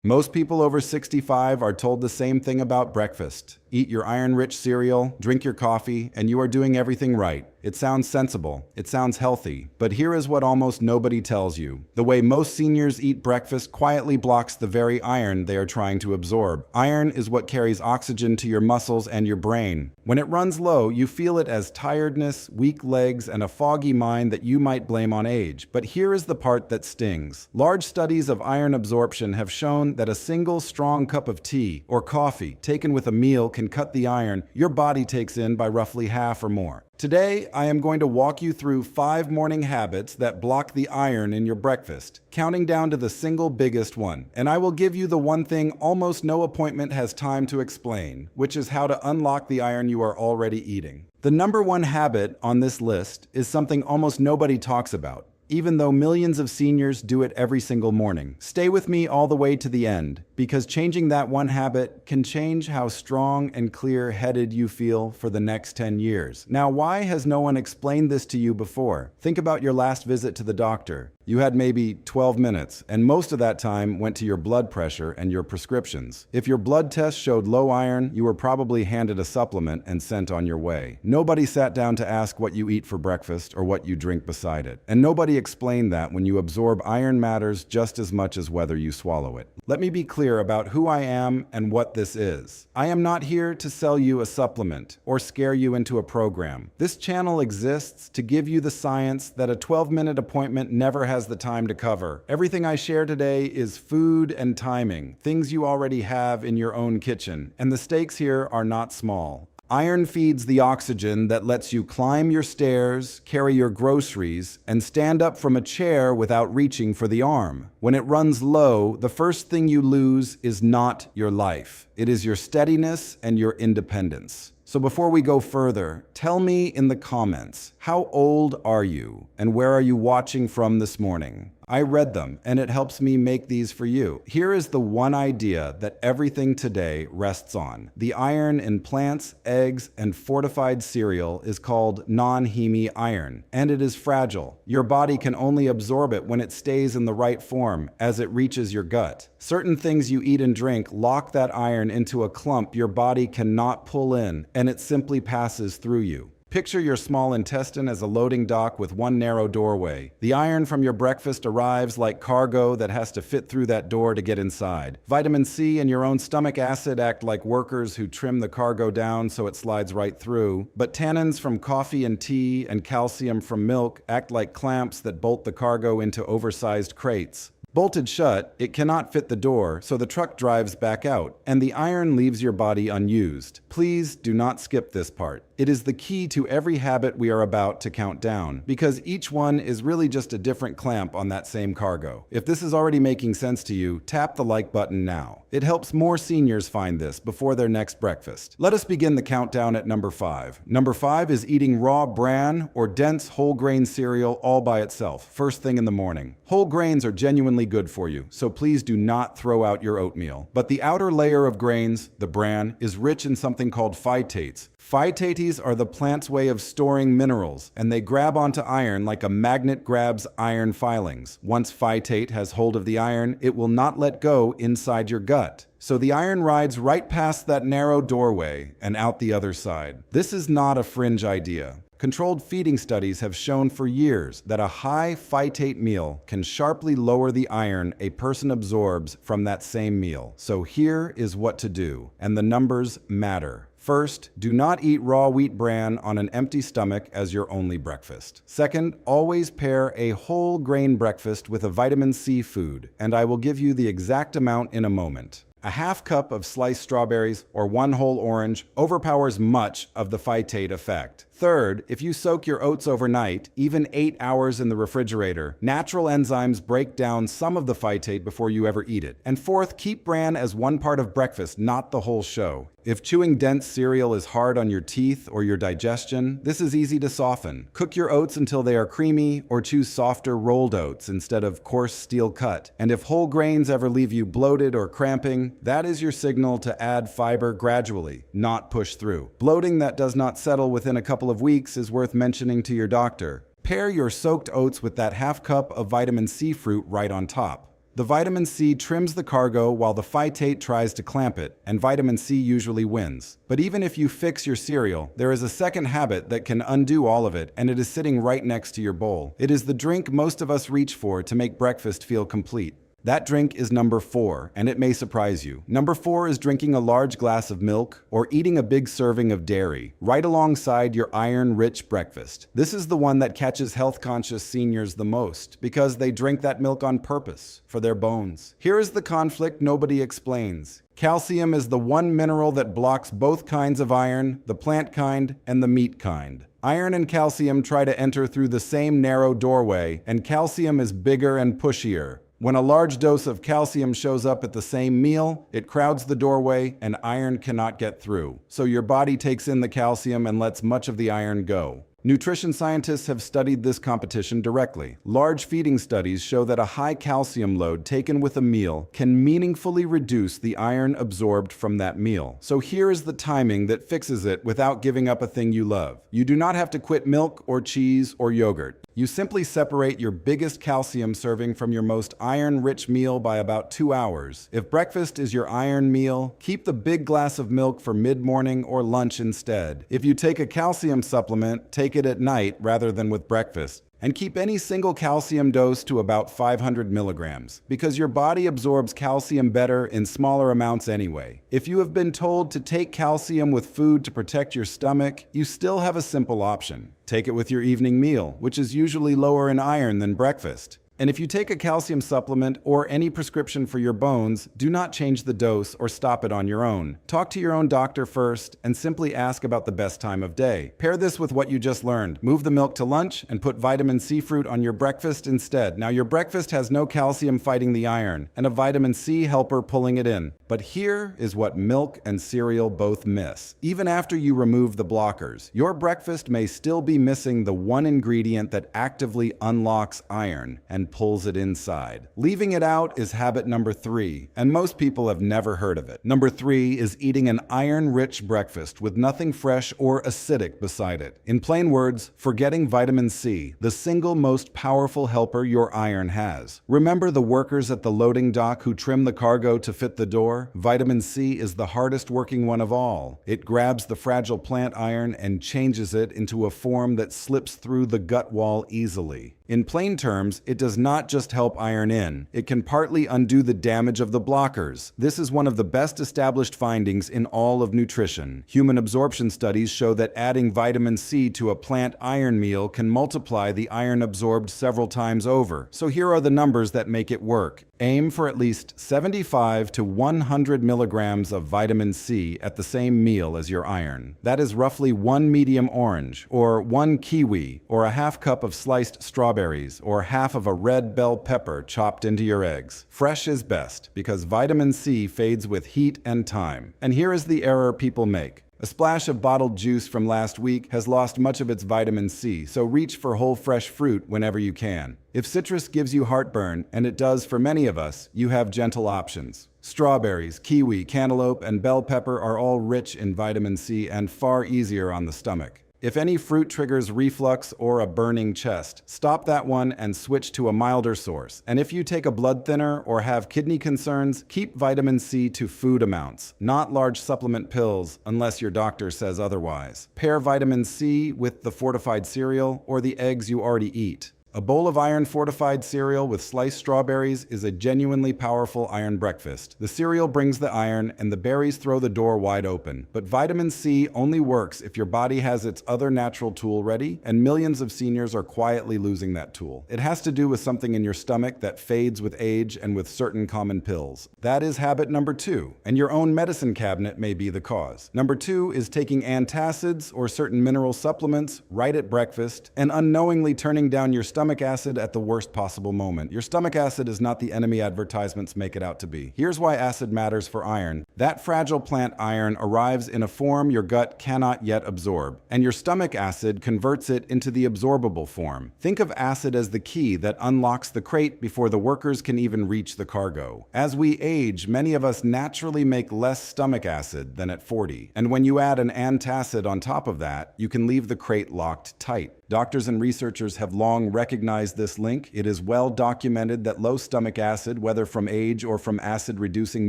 Most people over 65 are told the same thing about breakfast. Eat your iron-rich cereal, drink your coffee, and you are doing everything right. It sounds sensible, it sounds healthy, but here is what almost nobody tells you. The way most seniors eat breakfast quietly blocks the very iron they are trying to absorb. Iron is what carries oxygen to your muscles and your brain. When it runs low, you feel it as tiredness, weak legs, and a foggy mind that you might blame on age. But here is the part that stings. Large studies of iron absorption have shown that a single strong cup of tea or coffee taken with a meal can cut the iron your body takes in by roughly half or more. Today, I am going to walk you through 5 morning habits that block the iron in your breakfast, counting down to the single biggest one. And I will give you the one thing almost no appointment has time to explain, which is how to unlock the iron you are already eating. The number one habit on this list is something almost nobody talks about, even though millions of seniors do it every single morning. Stay with me all the way to the end, because changing that one habit can change how strong and clear-headed you feel for the next 10 years. Now, why has no one explained this to you before? Think about your last visit to the doctor. You had maybe 12 minutes, and most of that time went to your blood pressure and your prescriptions. If your blood test showed low iron, you were probably handed a supplement and sent on your way. Nobody sat down to ask what you eat for breakfast or what you drink beside it. And nobody explained that when you absorb iron matters just as much as whether you swallow it. Let me be clear about who I am and what this is. I am not here to sell you a supplement or scare you into a program. This channel exists to give you the science that a 12-minute appointment never has the time to cover. Everything I share today is food and timing, things you already have in your own kitchen, and the stakes here are not small. Iron feeds the oxygen that lets you climb your stairs, carry your groceries, and stand up from a chair without reaching for the arm. When it runs low, the first thing you lose is not your life. It is your steadiness and your independence. So before we go further, tell me in the comments, how old are you and where are you watching from this morning? I read them, and it helps me make these for you. Here is the one idea that everything today rests on. The iron in plants, eggs, and fortified cereal is called non-heme iron, and it is fragile. Your body can only absorb it when it stays in the right form as it reaches your gut. Certain things you eat and drink lock that iron into a clump your body cannot pull in, and it simply passes through you. Picture your small intestine as a loading dock with one narrow doorway. The iron from your breakfast arrives like cargo that has to fit through that door to get inside. Vitamin C and your own stomach acid act like workers who trim the cargo down so it slides right through. But tannins from coffee and tea and calcium from milk act like clamps that bolt the cargo into oversized crates. Bolted shut, it cannot fit the door, so the truck drives back out, and the iron leaves your body unused. Please do not skip this part. It is the key to every habit we are about to count down, because each one is really just a different clamp on that same cargo. If this is already making sense to you, tap the like button now. It helps more seniors find this before their next breakfast. Let us begin the countdown at number 5. Number 5 is eating raw bran or dense whole grain cereal all by itself, first thing in the morning. Whole grains are genuinely good for you, so please do not throw out your oatmeal. But the outer layer of grains, the bran, is rich in something called phytates. Phytates are the plant's way of storing minerals, and they grab onto iron like a magnet grabs iron filings. Once phytate has hold of the iron, it will not let go inside your gut. So the iron rides right past that narrow doorway and out the other side. This is not a fringe idea. Controlled feeding studies have shown for years that a high phytate meal can sharply lower the iron a person absorbs from that same meal. So here is what to do, and the numbers matter. First, do not eat raw wheat bran on an empty stomach as your only breakfast. Second, always pair a whole grain breakfast with a vitamin C food, and I will give you the exact amount in a moment. A half cup of sliced strawberries or one whole orange overpowers much of the phytate effect. Third, if you soak your oats overnight, even 8 hours in the refrigerator, natural enzymes break down some of the phytate before you ever eat it. And fourth, keep bran as one part of breakfast, not the whole show. If chewing dense cereal is hard on your teeth or your digestion, this is easy to soften. Cook your oats until they are creamy, or choose softer rolled oats instead of coarse steel cut. And if whole grains ever leave you bloated or cramping, that is your signal to add fiber gradually, not push through. Bloating that does not settle within a couple of weeks is worth mentioning to your doctor. Pair your soaked oats with that half cup of vitamin C fruit right on top. The vitamin C trims the cargo while the phytate tries to clamp it, and vitamin C usually wins. But even if you fix your cereal, there is a second habit that can undo all of it, and it is sitting right next to your bowl. It is the drink most of us reach for to make breakfast feel complete. That drink is number 4, and it may surprise you. Number 4 is drinking a large glass of milk or eating a big serving of dairy, right alongside your iron-rich breakfast. This is the one that catches health-conscious seniors the most, because they drink that milk on purpose, for their bones. Here is the conflict nobody explains. Calcium is the one mineral that blocks both kinds of iron, the plant kind and the meat kind. Iron and calcium try to enter through the same narrow doorway, and calcium is bigger and pushier. When a large dose of calcium shows up at the same meal, it crowds the doorway and iron cannot get through. So your body takes in the calcium and lets much of the iron go. Nutrition scientists have studied this competition directly. Large feeding studies show that a high calcium load taken with a meal can meaningfully reduce the iron absorbed from that meal. So here is the timing that fixes it without giving up a thing you love. You do not have to quit milk or cheese or yogurt. You simply separate your biggest calcium serving from your most iron-rich meal by about 2 hours. If breakfast is your iron meal, keep the big glass of milk for mid-morning or lunch instead. If you take a calcium supplement, take it at night rather than with breakfast. And keep any single calcium dose to about 500 milligrams, because your body absorbs calcium better in smaller amounts anyway. If you have been told to take calcium with food to protect your stomach, you still have a simple option. Take it with your evening meal, which is usually lower in iron than breakfast. And if you take a calcium supplement or any prescription for your bones, do not change the dose or stop it on your own. Talk to your own doctor first and simply ask about the best time of day. Pair this with what you just learned. Move the milk to lunch and put vitamin C fruit on your breakfast instead. Now your breakfast has no calcium fighting the iron and a vitamin C helper pulling it in. But here is what milk and cereal both miss. Even after you remove the blockers, your breakfast may still be missing the one ingredient that actively unlocks iron and pulls it inside. Leaving it out is habit number 3, and most people have never heard of it. Number 3 is eating an iron-rich breakfast with nothing fresh or acidic beside it. In plain words, forgetting vitamin C, the single most powerful helper your iron has. Remember the workers at the loading dock who trim the cargo to fit the door? Vitamin C is the hardest working one of all. It grabs the fragile plant iron and changes it into a form that slips through the gut wall easily. In plain terms, it does not just help iron in, it can partly undo the damage of the blockers. This is one of the best established findings in all of nutrition. Human absorption studies show that adding vitamin C to a plant iron meal can multiply the iron absorbed several times over. So here are the numbers that make it work. Aim for at least 75 to 100 milligrams of vitamin C at the same meal as your iron. That is roughly 1 medium orange, or 1 kiwi, or a half cup of sliced strawberries, or half of a red bell pepper chopped into your eggs. Fresh is best, because vitamin C fades with heat and time. And here is the error people make. A splash of bottled juice from last week has lost much of its vitamin C, so reach for whole fresh fruit whenever you can. If citrus gives you heartburn, and it does for many of us, you have gentle options. Strawberries, kiwi, cantaloupe, and bell pepper are all rich in vitamin C and far easier on the stomach. If any fruit triggers reflux or a burning chest, stop that one and switch to a milder source. And if you take a blood thinner or have kidney concerns, keep vitamin C to food amounts, not large supplement pills unless your doctor says otherwise. Pair vitamin C with the fortified cereal or the eggs you already eat. A bowl of iron-fortified cereal with sliced strawberries is a genuinely powerful iron breakfast. The cereal brings the iron and the berries throw the door wide open. But vitamin C only works if your body has its other natural tool ready, and millions of seniors are quietly losing that tool. It has to do with something in your stomach that fades with age and with certain common pills. That is habit number 2, and your own medicine cabinet may be the cause. Number 2 is taking antacids or certain mineral supplements right at breakfast and unknowingly turning down your stomach acid at the worst possible moment. Your stomach acid is not the enemy advertisements make it out to be. Here's why acid matters for iron. That fragile plant iron arrives in a form your gut cannot yet absorb, and your stomach acid converts it into the absorbable form. Think of acid as the key that unlocks the crate before the workers can even reach the cargo. As we age, many of us naturally make less stomach acid than at 40, and when you add an antacid on top of that, you can leave the crate locked tight. Doctors and researchers have long recognized this link. It is well documented that low stomach acid, whether from age or from acid-reducing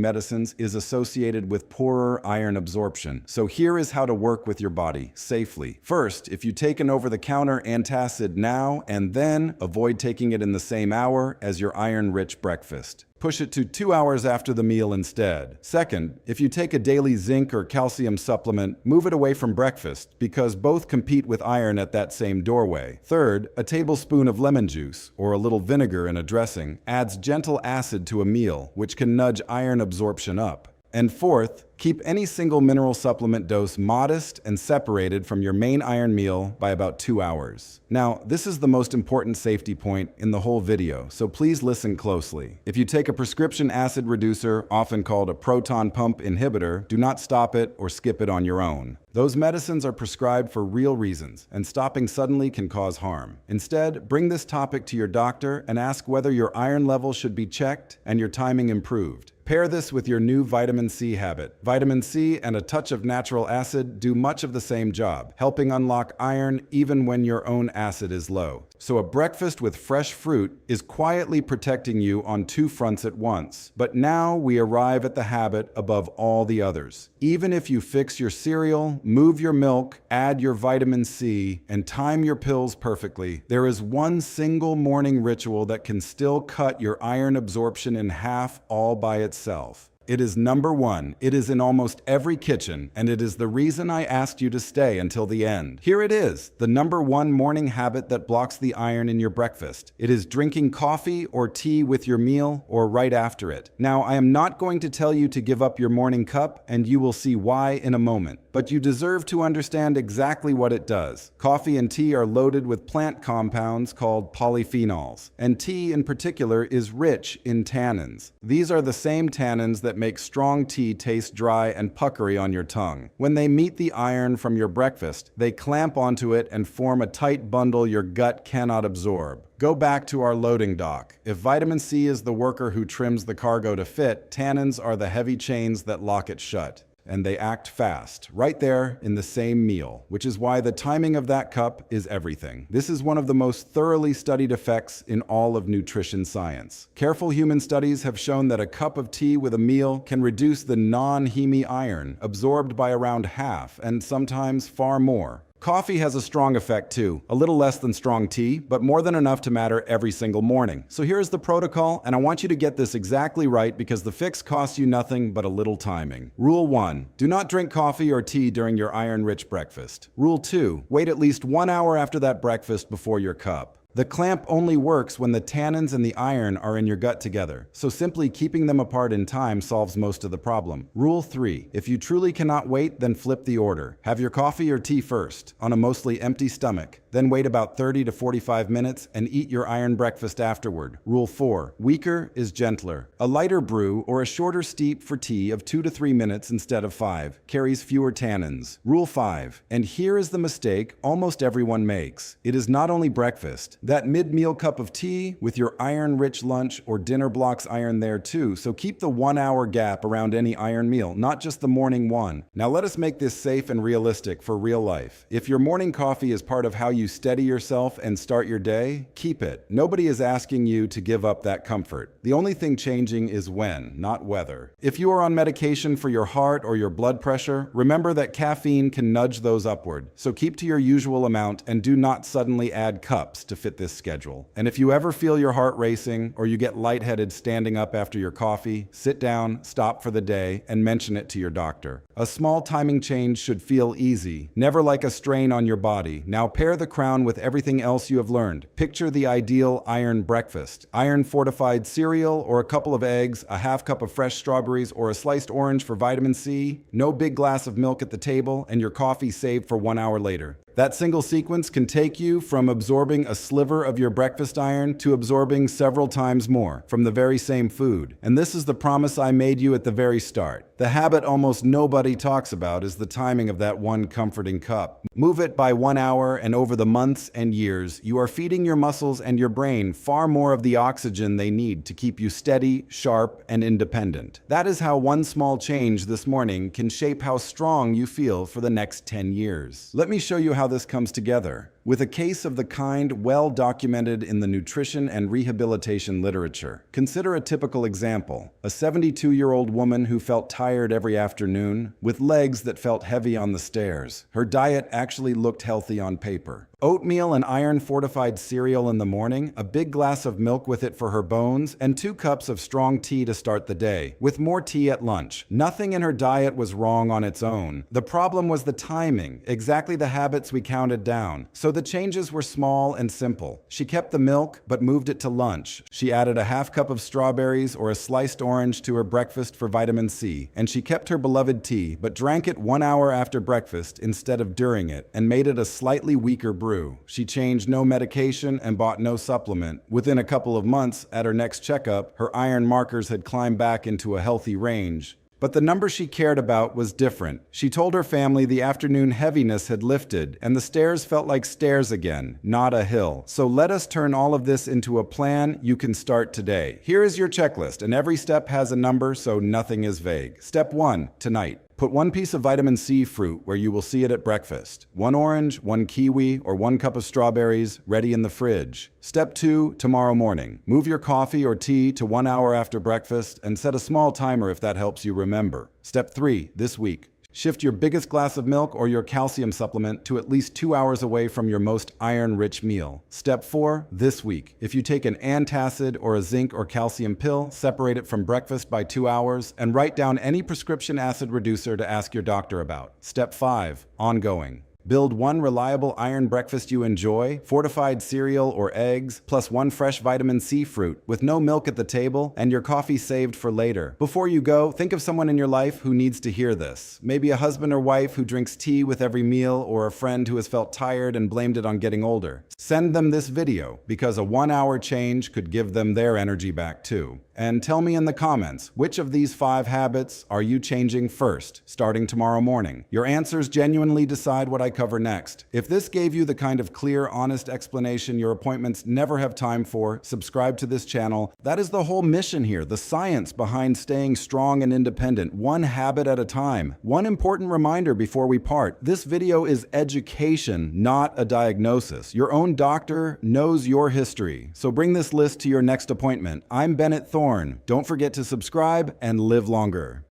medicines, is associated with poorer iron absorption. So here is how to work with your body safely. First, if you take an over-the-counter antacid now and then, avoid taking it in the same hour as your iron-rich breakfast. Push it to 2 hours after the meal instead. Second, if you take a daily zinc or calcium supplement, move it away from breakfast because both compete with iron at that same doorway. Third, a tablespoon of lemon juice or a little vinegar in a dressing adds gentle acid to a meal, which can nudge iron absorption up. And fourth, keep any single mineral supplement dose modest and separated from your main iron meal by about 2 hours. Now, this is the most important safety point in the whole video, so please listen closely. If you take a prescription acid reducer, often called a proton pump inhibitor, do not stop it or skip it on your own. Those medicines are prescribed for real reasons, and stopping suddenly can cause harm. Instead, bring this topic to your doctor and ask whether your iron level should be checked and your timing improved. Pair this with your new vitamin C habit. Vitamin C and a touch of natural acid do much of the same job, helping unlock iron even when your own acid is low. So a breakfast with fresh fruit is quietly protecting you on 2 fronts at once. But now we arrive at the habit above all the others. Even if you fix your cereal, move your milk, add your vitamin C, and time your pills perfectly, there is one single morning ritual that can still cut your iron absorption in half all by itself. It is number 1. It is in almost every kitchen, and it is the reason I asked you to stay until the end. Here it is, the number 1 morning habit that blocks the iron in your breakfast. It is drinking coffee or tea with your meal or right after it. Now, I am not going to tell you to give up your morning cup, and you will see why in a moment. But you deserve to understand exactly what it does. Coffee and tea are loaded with plant compounds called polyphenols, and tea in particular is rich in tannins. These are the same tannins that make strong tea taste dry and puckery on your tongue. When they meet the iron from your breakfast, they clamp onto it and form a tight bundle your gut cannot absorb. Go back to our loading dock. If vitamin C is the worker who trims the cargo to fit, tannins are the heavy chains that lock it shut. And they act fast, right there in the same meal, which is why the timing of that cup is everything. This is one of the most thoroughly studied effects in all of nutrition science. Careful human studies have shown that a cup of tea with a meal can reduce the non-heme iron, absorbed by around half, and sometimes far more. Coffee has a strong effect too, a little less than strong tea, but more than enough to matter every single morning. So here's the protocol, and I want you to get this exactly right because the fix costs you nothing but a little timing. Rule 1. Do not drink coffee or tea during your iron-rich breakfast. Rule 2. Wait at least 1 hour after that breakfast before your cup. The clamp only works when the tannins and the iron are in your gut together, so simply keeping them apart in time solves most of the problem. Rule 3. If you truly cannot wait, then flip the order. Have your coffee or tea first, on a mostly empty stomach, then wait about 30 to 45 minutes and eat your iron breakfast afterward. Rule 4. Weaker is gentler. A lighter brew or a shorter steep for tea of 2 to 3 minutes instead of 5 carries fewer tannins. Rule 5. And here is the mistake almost everyone makes. It is not only breakfast. That mid-meal cup of tea with your iron-rich lunch or dinner blocks iron there too, so keep the 1 hour gap around any iron meal, not just the morning one. Now let us make this safe and realistic for real life. If your morning coffee is part of how you steady yourself and start your day, keep it. Nobody is asking you to give up that comfort. The only thing changing is when, not whether. If you are on medication for your heart or your blood pressure, remember that caffeine can nudge those upward, so keep to your usual amount and do not suddenly add cups to fit this schedule. And if you ever feel your heart racing or you get lightheaded standing up after your coffee, sit down, stop for the day, and mention it to your doctor. A small timing change should feel easy, never like a strain on your body. Now pair the crown with everything else you have learned. Picture the ideal iron breakfast. Iron-fortified cereal or a couple of eggs, a half cup of fresh strawberries or a sliced orange for vitamin C, no big glass of milk at the table, and your coffee saved for 1 hour later. That single sequence can take you from absorbing a sliver of your breakfast iron to absorbing several times more from the very same food. And this is the promise I made you at the very start. The habit almost nobody talks about is the timing of that one comforting cup. Move it by 1 hour, and over the months and years, you are feeding your muscles and your brain far more of the oxygen they need to keep you steady, sharp, and independent. That is how one small change this morning can shape how strong you feel for the next 10 years. Let me show you how this comes together. with a case of the kind well documented in the nutrition and rehabilitation literature. Consider a typical example: a 72-year-old woman who felt tired every afternoon, with legs that felt heavy on the stairs. Her diet actually looked healthy on paper. Oatmeal and iron-fortified cereal in the morning, a big glass of milk with it for her bones, and 2 cups of strong tea to start the day, with more tea at lunch. Nothing in her diet was wrong on its own. The problem was the timing, exactly the habits we counted down. So the changes were small and simple. She kept the milk, but moved it to lunch. She added a half cup of strawberries or a sliced orange to her breakfast for vitamin C. And she kept her beloved tea, but drank it 1 hour after breakfast instead of during it, and made it a slightly weaker brew. She changed no medication and bought no supplement. Within a couple of months, at her next checkup, her iron markers had climbed back into a healthy range. But the number she cared about was different. She told her family the afternoon heaviness had lifted, and the stairs felt like stairs again, not a hill. So let us turn all of this into a plan you can start today. Here is your checklist, and every step has a number, so nothing is vague. Step 1, tonight. Put 1 piece of vitamin C fruit where you will see it at breakfast. 1 orange, 1 kiwi, or 1 cup of strawberries ready in the fridge. Step 2, tomorrow morning. Move your coffee or tea to 1 hour after breakfast and set a small timer if that helps you remember. Step 3, this week. Shift your biggest glass of milk or your calcium supplement to at least 2 hours away from your most iron-rich meal. Step 4, this week. If you take an antacid or a zinc or calcium pill, separate it from breakfast by 2 hours and write down any prescription acid reducer to ask your doctor about. Step 5, ongoing. Build 1 reliable iron breakfast you enjoy, fortified cereal or eggs, plus 1 fresh vitamin C fruit, with no milk at the table, and your coffee saved for later. Before you go, think of someone in your life who needs to hear this. Maybe a husband or wife who drinks tea with every meal, or a friend who has felt tired and blamed it on getting older. Send them this video, because a 1-hour change could give them their energy back too. And tell me in the comments, which of these 5 habits are you changing first, starting tomorrow morning? Your answers genuinely decide what I cover next. If this gave you the kind of clear, honest explanation your appointments never have time for, subscribe to this channel. That is the whole mission here, the science behind staying strong and independent, 1 habit at a time. One important reminder before we part: this video is education, not a diagnosis. Your own doctor knows your history, so bring this list to your next appointment. I'm Bennett Thorne. Don't forget to subscribe and live longer.